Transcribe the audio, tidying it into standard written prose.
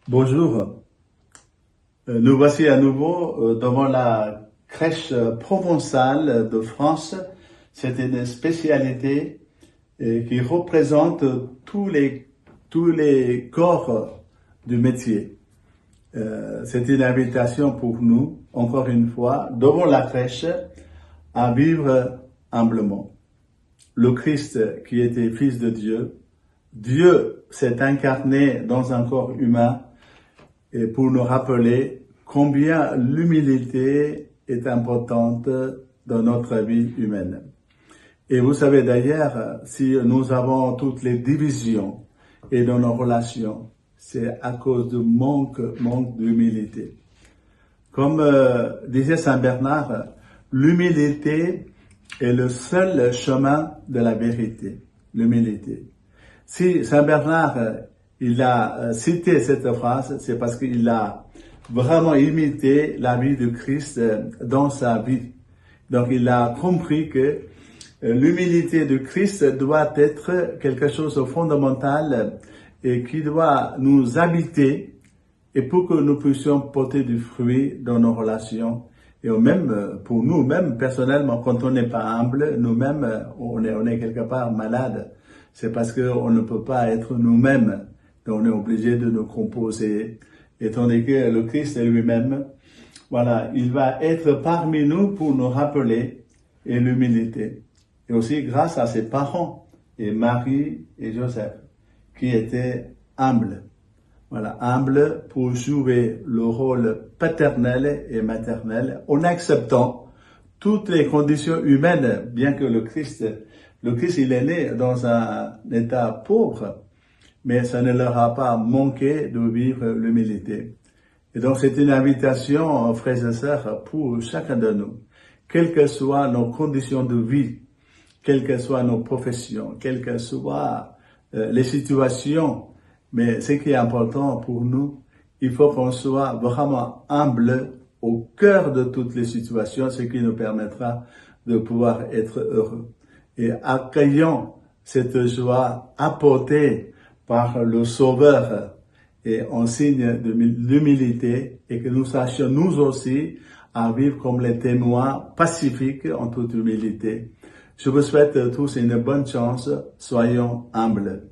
Bonjour, nous voici à nouveau devant la crèche provençale de France. C'est une spécialité qui représente tous les corps du métier. C'est une invitation pour nous, encore une fois, devant la crèche, à vivre humblement. Le Christ qui était Fils de Dieu, Dieu s'est incarné dans un corps humain et pour nous rappeler combien l'humilité est importante dans notre vie humaine. Et vous savez d'ailleurs, si nous avons toutes les divisions et dans nos relations, c'est à cause de manque d'humilité. Comme disait Saint Bernard, l'humilité est le seul chemin de la vérité. L'humilité. Si Saint Bernard il a cité cette phrase, c'est parce qu'il a vraiment imité la vie de Christ dans sa vie. Donc il a compris que l'humilité de Christ doit être quelque chose de fondamental et qui doit nous habiter et pour que nous puissions porter du fruit dans nos relations. Et même pour nous-mêmes, personnellement, quand on n'est pas humble, nous-mêmes, on est quelque part malade. C'est parce qu'on ne peut pas être nous-mêmes. Donc on est obligé de nous composer. Et tandis que le Christ lui-même, voilà, il va être parmi nous pour nous rappeler et l'humilité. Et aussi grâce à ses parents, et Marie et Joseph, qui étaient humbles. Voilà, humbles pour jouer le rôle paternel et maternel en acceptant toutes les conditions humaines, bien que le Christ, il est né dans un état pauvre, mais ça ne leur a pas manqué de vivre l'humilité. Et donc c'est une invitation, frères et sœurs, pour chacun de nous, quelles que soient nos conditions de vie, quelles que soient nos professions, quelles que soient les situations, mais ce qui est important pour nous, il faut qu'on soit vraiment humble au cœur de toutes les situations, ce qui nous permettra de pouvoir être heureux. Et accueillant cette joie apportée par le Sauveur et en signe de l'humilité et que nous sachions nous aussi à vivre comme les témoins pacifiques en toute humilité. Je vous souhaite tous une bonne chance, soyons humbles.